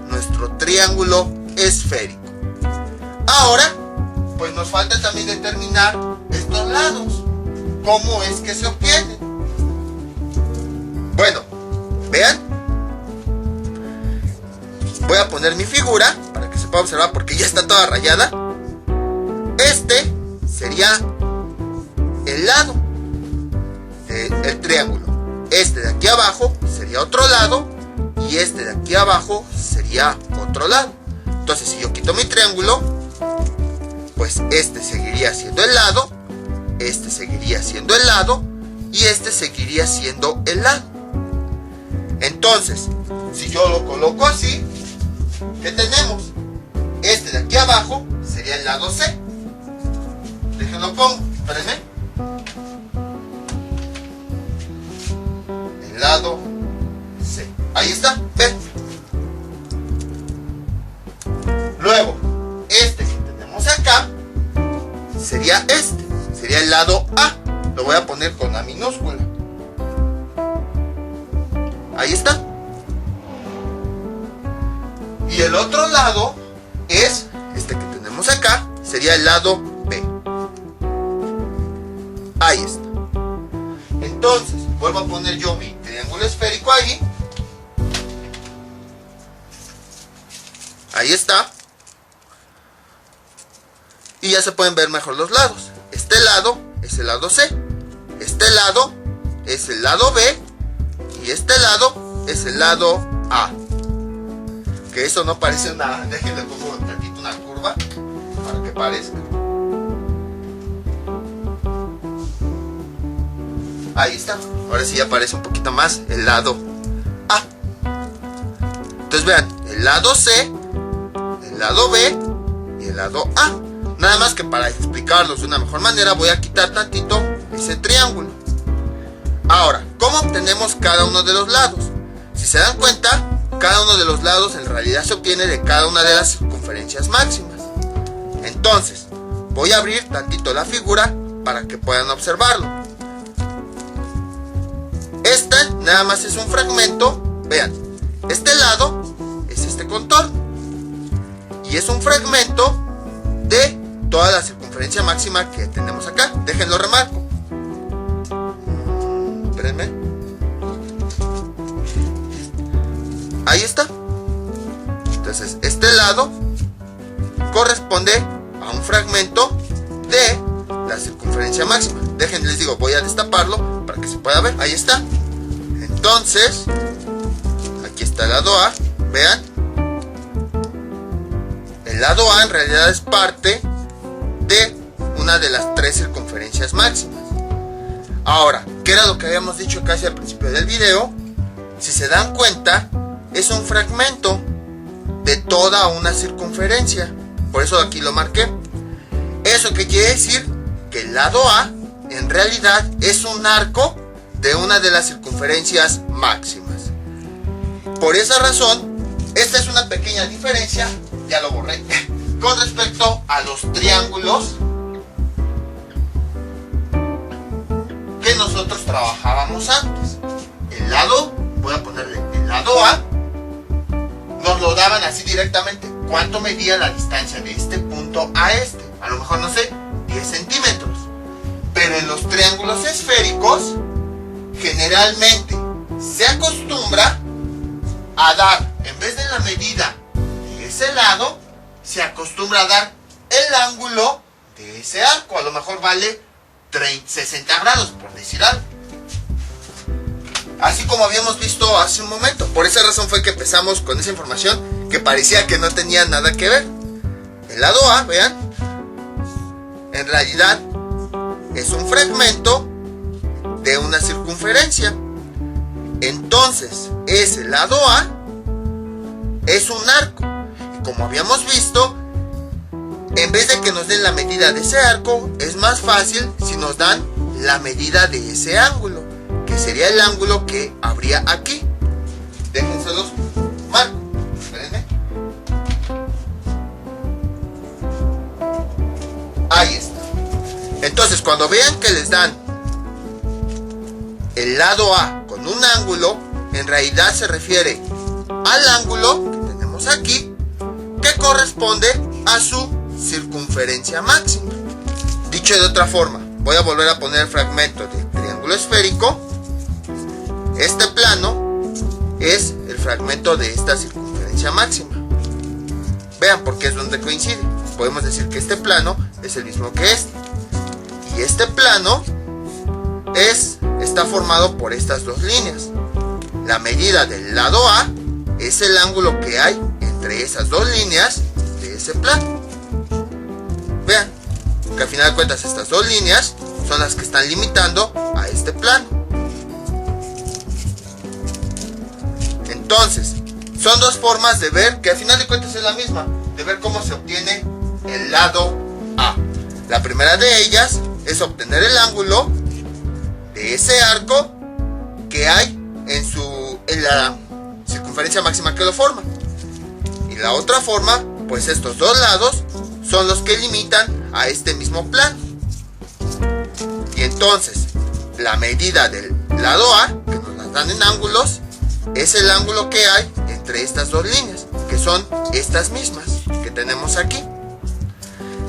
nuestro triángulo esférico. Ahora, pues nos falta también determinar estos lados. ¿Cómo es que se obtienen? Bueno, vean. Voy a poner mi figura para que se pueda observar porque ya está toda rayada. Este sería el lado del triángulo. Este de aquí abajo sería otro lado y este de aquí abajo sería otro lado. Entonces, si yo quito mi triángulo, pues este seguiría siendo el lado, este seguiría siendo el lado y este seguiría siendo el lado. Entonces, si yo lo coloco así, ¿qué tenemos? Este de aquí abajo sería el lado C. Déjenlo pongo, espérenme. El lado C. Ahí está, ven. Luego, este que tenemos acá sería este. Sería el lado A. Lo voy a poner con A minúscula. Ahí está. Y el otro lado es este que tenemos acá. Sería el lado B. Ahí está. Entonces, vuelvo a poner yo mi triángulo esférico ahí. Ahí está. Y ya se pueden ver mejor los lados. Este lado es el lado C. Este lado es el lado B. Y este lado es el lado A. Que eso no parece nada. Déjenle pongo un tantito una curva para que parezca. Ahí está. Ahora sí ya aparece un poquito más el lado A. Entonces vean, el lado C, el lado B y el lado A. Nada más que para explicarlos de una mejor manera voy a quitar tantito ese triángulo. Ahora, ¿cómo obtenemos cada uno de los lados? Si se dan cuenta, cada uno de los lados en realidad se obtiene de cada una de las circunferencias máximas. Entonces, voy a abrir tantito la figura para que puedan observarlo. Esta nada más es un fragmento. Vean, este lado es este contorno. fragmento de toda la circunferencia máxima que tenemos acá. Déjenlo remarco. Espérenme. Ahí está. Entonces este lado corresponde a un fragmento de la circunferencia máxima. Déjenme, les digo, voy a destaparlo para que se pueda ver. Ahí está. Entonces, aquí está el lado A. Vean. El lado A en realidad es parte de una de las tres circunferencias máximas. Ahora, ¿qué era lo que habíamos dicho casi al principio del video? Si se dan cuenta, es un fragmento de toda una circunferencia. Por eso aquí lo marqué. ¿Eso qué quiere decir? Que el lado A en realidad es un arco de una de las circunferencias máximas. Por esa razón, esta es una pequeña diferencia, ya lo borré, con respecto a los triángulos que nosotros trabajábamos antes. El lado, voy a ponerle el lado A, nos lo daban así directamente. ¿Cuánto medía la distancia de este punto a este? A lo mejor, no sé, 10 centímetros. Pero en los triángulos esféricos, generalmente se acostumbra a dar, en vez de la medida de ese lado, se acostumbra a dar el ángulo de ese arco. A lo mejor vale 60 grados, por decir algo. Así como habíamos visto hace un momento. Por esa razón fue que empezamos con esa información que parecía que no tenía nada que ver. El lado A, vean, en realidad es un fragmento de una circunferencia. Entonces, ese lado A es un arco. Y como habíamos visto, en vez de que nos den la medida de ese arco, es más fácil si nos dan la medida de ese ángulo, que sería el ángulo que habría aquí. Déjenselos marco. Espérenme. Ahí está. Entonces, cuando vean que les dan el lado A con un ángulo, en realidad se refiere al ángulo que tenemos aquí, que corresponde a su circunferencia máxima. Dicho de otra forma, voy a volver a poner el fragmento de triángulo esférico. Este plano es el fragmento de esta circunferencia máxima. Vean, porque es donde coincide. Podemos decir que este plano es el mismo que este. Y este plano está formado por estas dos líneas. La medida del lado A es el ángulo que hay entre esas dos líneas de ese plano. Vean, que al final de cuentas estas dos líneas son las que están limitando a este plano. Entonces, son dos formas de ver, que al final de cuentas es la misma, de ver cómo se obtiene el lado A. La primera de ellas es obtener el ángulo de ese arco que hay en la circunferencia máxima que lo forma. Y la otra forma, pues estos dos lados son los que limitan a este mismo plano. Y entonces, la medida del lado A, que nos las dan en ángulos, es el ángulo que hay entre estas dos líneas, que son estas mismas que tenemos aquí.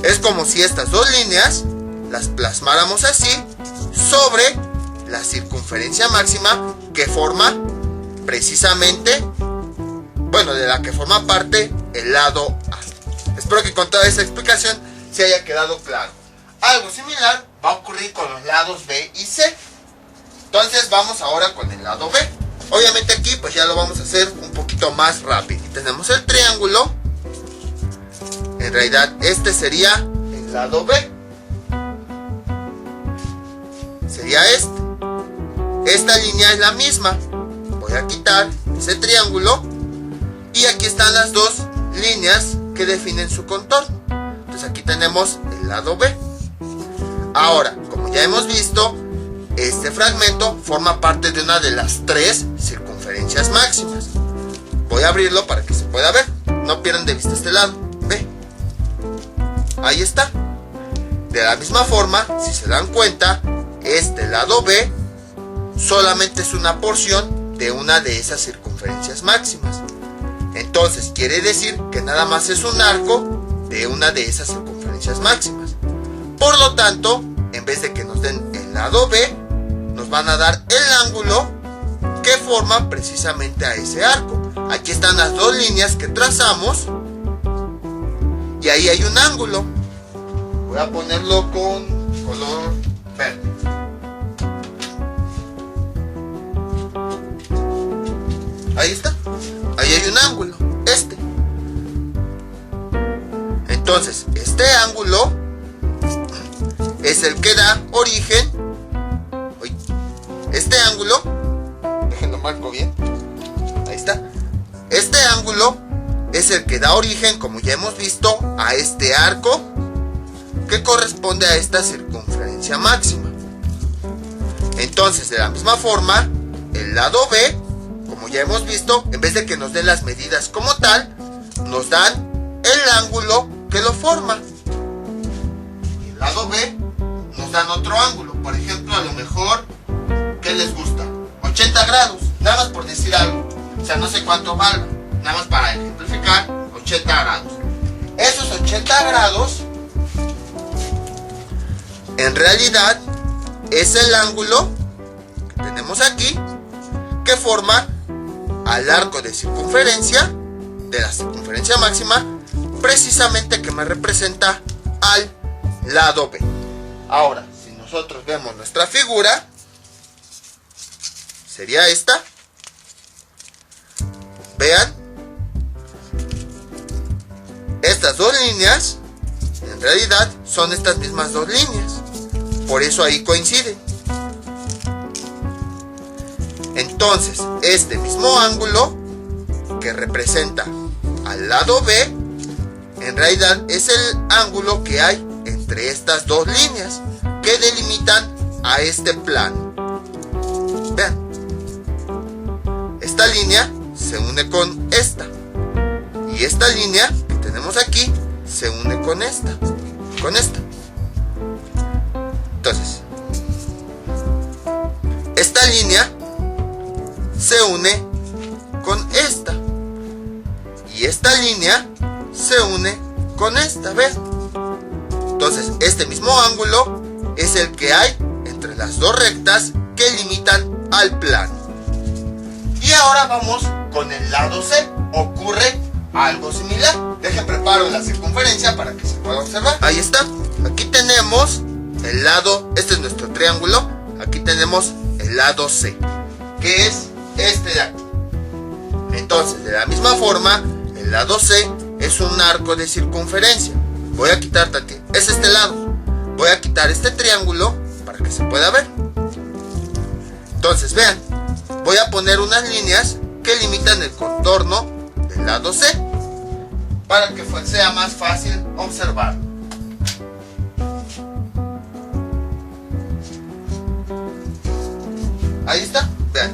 Es como si estas dos líneas las plasmáramos así sobre la circunferencia máxima que forma precisamente, bueno, de la que forma parte el lado A. Espero que con toda esta explicación se haya quedado claro. Algo similar va a ocurrir con los lados B y C. Entonces vamos ahora con el lado B. Obviamente aquí pues ya lo vamos a hacer un poquito más rápido. Tenemos el triángulo. En realidad este sería el lado B. Sería este. Esta línea es la misma. Voy a quitar ese triángulo. Y aquí están las dos líneas que definen su contorno. Entonces aquí tenemos el lado B. Ahora, como ya hemos visto, este fragmento forma parte de una de las tres circunferencias máximas. Voy a abrirlo para que se pueda ver. No pierdan de vista este lado. Ve. Ahí está. De la misma forma, si se dan cuenta, este lado B solamente es una porción de una de esas circunferencias máximas. Entonces quiere decir que nada más es un arco de una de esas circunferencias máximas. Por lo tanto, en vez de que nos den el lado B, nos van a dar el ángulo que forma precisamente a ese arco. Aquí están las dos líneas que trazamos y ahí hay un ángulo. Voy a ponerlo con color verde. Ahí está. Ahí hay un ángulo, este. Entonces, este ángulo es el que da origen. Este ángulo, déjenlo marco bien. Ahí está. Este ángulo es el que da origen, como ya hemos visto, a este arco que corresponde a esta circunferencia máxima. Entonces, de la misma forma, el lado B, como ya hemos visto, en vez de que nos den las medidas como tal, nos dan el ángulo que lo forma. Y el lado B nos dan otro ángulo. Por ejemplo, a lo mejor, ¿qué les gusta? 80 grados, nada más por decir algo. O sea, no sé cuánto valga, nada más para ejemplificar, 80 grados. Esos 80 grados, en realidad, es el ángulo que tenemos aquí, que forma al arco de circunferencia, de la circunferencia máxima, precisamente que me representa al lado B. Ahora, si nosotros vemos nuestra figura, sería esta. Vean, estas dos líneas en realidad son estas mismas dos líneas, por eso ahí coinciden. Entonces, este mismo ángulo que representa al lado B, en realidad es el ángulo que hay entre estas dos líneas que delimitan a este plano. Vean, esta línea se une con esta, y esta línea que tenemos aquí se une con esta, Entonces, esta línea se une con esta, y esta línea se une con esta, ¿ves? Entonces, este mismo ángulo es el que hay entre las dos rectas que limitan al plano. Y ahora vamos con el lado C. Ocurre algo similar. Dejen preparo la circunferencia para que se pueda observar. Ahí está. Aquí tenemos el lado, este es nuestro triángulo. Aquí tenemos el lado C, que es este de aquí. Entonces, de la misma forma, el lado C es un arco de circunferencia. Voy a quitar tantito, es este lado. Voy a quitar este triángulo para que se pueda ver. Entonces, vean, voy a poner unas líneas que limitan el contorno del lado C para que sea más fácil observar. Ahí está, vean,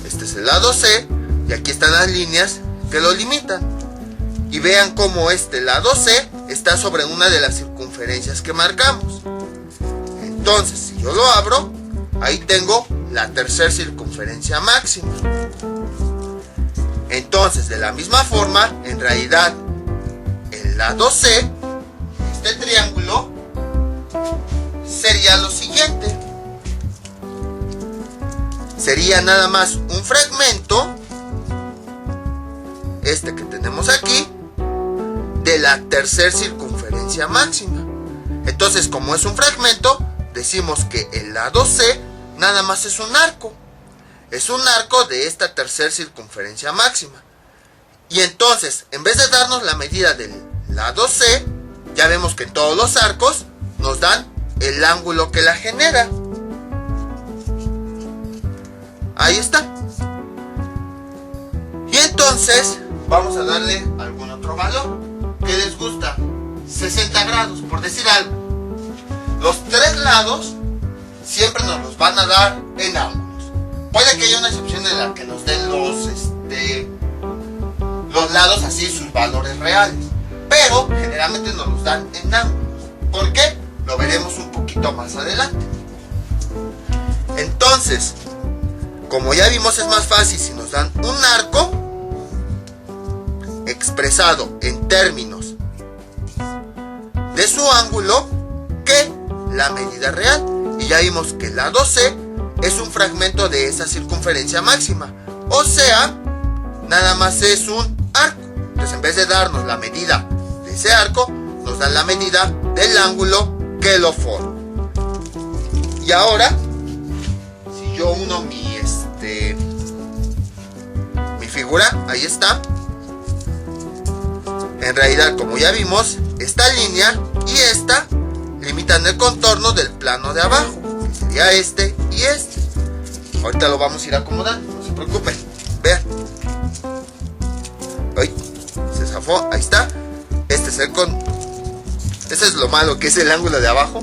este es el lado C y aquí están las líneas que lo limitan. Y vean cómo este lado C está sobre una de las circunferencias que marcamos. Entonces, si yo lo abro, ahí tengo la tercera circunferencia máxima. Entonces, de la misma forma, en realidad, el lado C, este triángulo, sería lo siguiente. Sería nada más un fragmento, este que tenemos aquí, de la tercera circunferencia máxima. Entonces, como es un fragmento, decimos que el lado C nada más es un arco. Es un arco de esta tercera circunferencia máxima. Y entonces, en vez de darnos la medida del lado C, ya vemos que en todos los arcos nos dan el ángulo que la genera. Ahí está. Y entonces, vamos a darle algún otro valor. ¿Qué les gusta? 60 grados, por decir algo. Los tres lados siempre nos los van a dar en ángulos. Puede que haya una excepción en la que nos den los lados así, sus valores reales. Pero generalmente nos los dan en ángulos. ¿Por qué? Lo veremos un poquito más adelante. Entonces, como ya vimos, es más fácil si nos dan un arco expresado en términos de su ángulo que la medida real. Y ya vimos que el lado C es un fragmento de esa circunferencia máxima. O sea, nada más es un arco. Entonces, en vez de darnos la medida de ese arco, nos dan la medida del ángulo que lo forma. Y ahora, si yo uno mi figura, ahí está. En realidad, como ya vimos, esta línea y esta limitan el contorno del plano de abajo, que sería este y este. Ahorita lo vamos a ir acomodando, no se preocupen. Vean. Ay, se zafó, ahí está. Este es lo malo, que es el ángulo de abajo.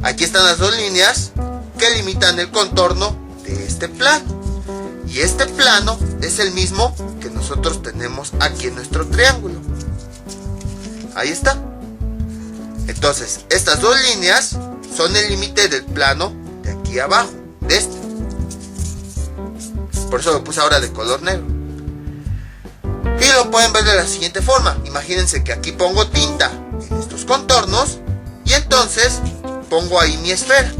Aquí están las dos líneas que limitan el contorno de este plano. Y este plano es el mismo que nosotros tenemos aquí en nuestro triángulo. Ahí está. Entonces, estas dos líneas son el límite del plano de aquí abajo, de este. Por eso lo puse ahora de color negro. Y lo pueden ver de la siguiente forma. Imagínense que aquí pongo tinta en estos contornos y entonces pongo ahí mi esfera.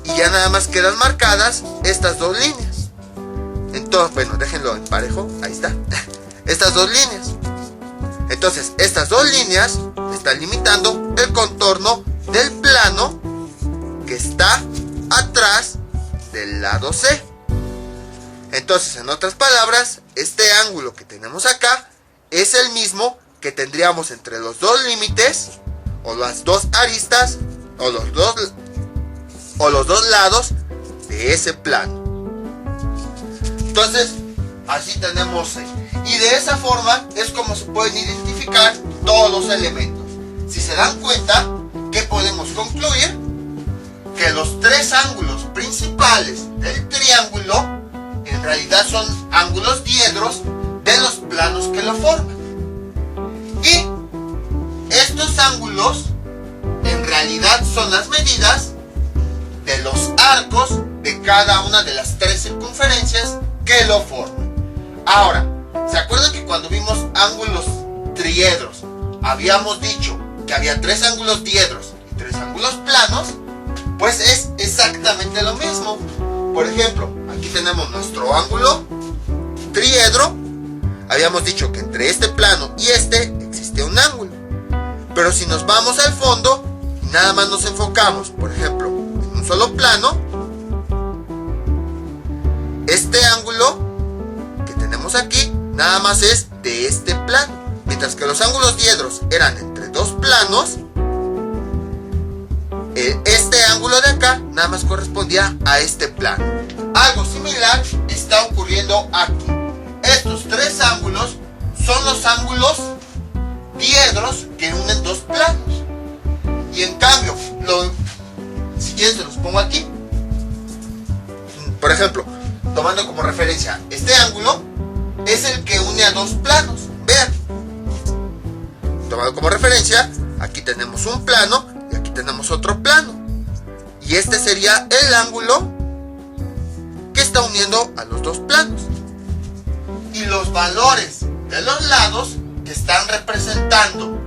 Y ya nada más quedan marcadas estas dos líneas. Entonces, bueno, déjenlo en parejo. Ahí está. Estas dos líneas. Entonces, estas dos líneas están limitando el contorno del plano que está atrás del lado C. Entonces, en otras palabras, este ángulo que tenemos acá es el mismo que tendríamos entre los dos límites, o las dos aristas, o los dos lados de ese plano. Entonces, así tenemos C. Y de esa forma es como se pueden identificar todos los elementos. Si se dan cuenta, ¿qué podemos concluir? Que los tres ángulos principales del triángulo en realidad son ángulos diedros de los planos que lo forman. Y estos ángulos en realidad son las medidas de los arcos de cada una de las tres circunferencias que lo forman. Ahora, ¿se acuerdan que cuando vimos ángulos triedros habíamos dicho que había tres ángulos diedros y tres ángulos planos? Pues es exactamente lo mismo. Por ejemplo, aquí tenemos nuestro ángulo triedro. Habíamos dicho que entre este plano y este existe un ángulo. Pero si nos vamos al fondo y nada más nos enfocamos, por ejemplo, en un solo plano, este ángulo que tenemos aquí nada más es de este plano. Mientras que los ángulos diedros eran entre dos planos, este ángulo de acá nada más correspondía a este plano. Algo similar está ocurriendo aquí. Estos tres ángulos son los ángulos diedros que unen dos planos. Y en cambio, si quieren se los pongo aquí. Por ejemplo, tomando como referencia este ángulo, es el que une a dos planos. Vean. Tomando como referencia, aquí tenemos un plano y aquí tenemos otro plano. Y este sería el ángulo que está uniendo a los dos planos. Y los valores de los lados que están representando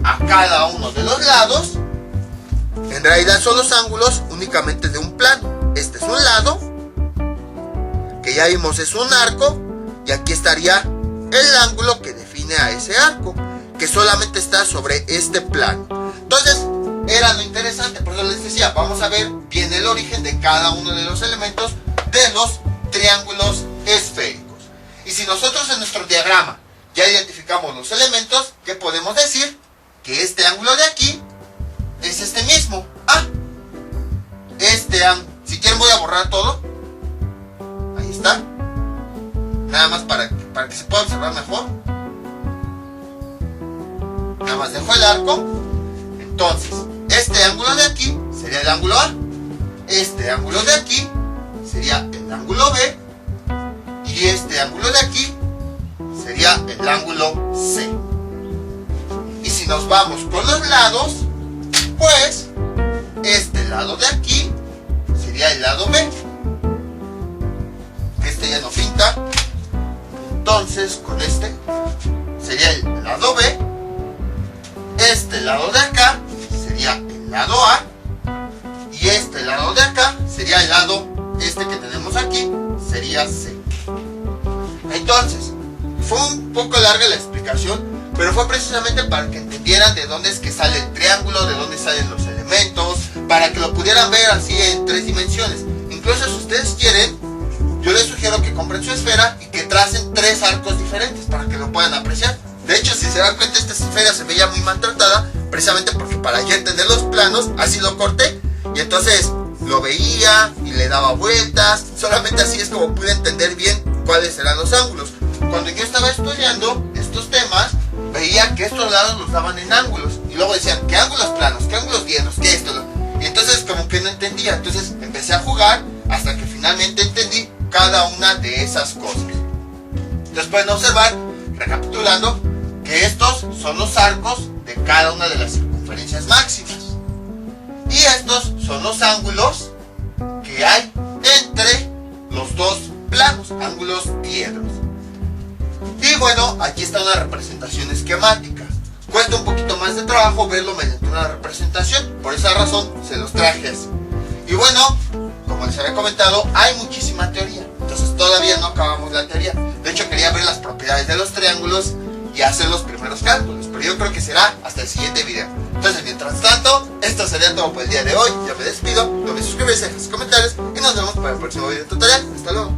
a cada uno de los lados, en realidad son los ángulos únicamente de un plano. Este es un lado, que ya vimos es un arco, y aquí estaría el ángulo que define a ese arco, que solamente está sobre este plano. Entonces, era lo interesante, por eso les decía, vamos a ver bien el origen de cada uno de los elementos de los triángulos esféricos. Y si nosotros en nuestro diagrama ya identificamos los elementos, ¿qué podemos decir? Que este ángulo de aquí es este mismo. Este ángulo, si quieren voy a borrar todo. Ahí está. Nada más para que se pueda observar mejor. Nada más dejo el arco. Entonces, este ángulo de aquí sería el ángulo A. Este ángulo de aquí sería el ángulo B. Y este ángulo de aquí sería el ángulo C. Y si nos vamos con los lados, pues este lado de aquí sería el lado B. Este ya no pinta. Entonces con este sería el lado B. lado de acá sería el lado A, y este lado de acá sería el lado que tenemos aquí, sería C. Entonces, fue un poco larga la explicación, pero fue precisamente para que entendieran de dónde es que sale el triángulo, de dónde salen los elementos, para que lo pudieran ver así en 3 dimensiones. Incluso si ustedes quieren, yo les sugiero que compren su esfera y que tracen 3 arcos diferentes para que lo puedan apreciar. De hecho, si se dan cuenta, esta esfera se veía muy maltratada, precisamente porque para yo entender los planos, así lo corté, y entonces lo veía y le daba vueltas. Solamente así es como pude entender bien cuáles eran los ángulos. Cuando yo estaba estudiando estos temas, veía que estos lados los daban en ángulos, y luego decían, ¿qué ángulos planos? ¿Qué ángulos diestros? ¿Qué esto? Y entonces como que no entendía. Entonces empecé a jugar hasta que finalmente entendí cada una de esas cosas. Entonces pueden observar, recapitulando, que estos son los arcos de cada una de las circunferencias máximas, y estos son los ángulos que hay entre los dos planos, ángulos diedros. Y bueno, aquí está una representación esquemática. Cuesta un poquito más de trabajo verlo mediante una representación, por esa razón se los traje así. Y bueno, como les había comentado, hay muchísima teoría, entonces todavía no acabamos la teoría. De hecho, quería ver las propiedades de los triángulos y hacer los primeros cálculos, pero yo creo que será hasta el siguiente video. Entonces, mientras tanto, esto sería todo por el día de hoy. Yo me despido, no olviden suscribirse, dejar sus comentarios y nos vemos para el próximo video tutorial. Hasta luego.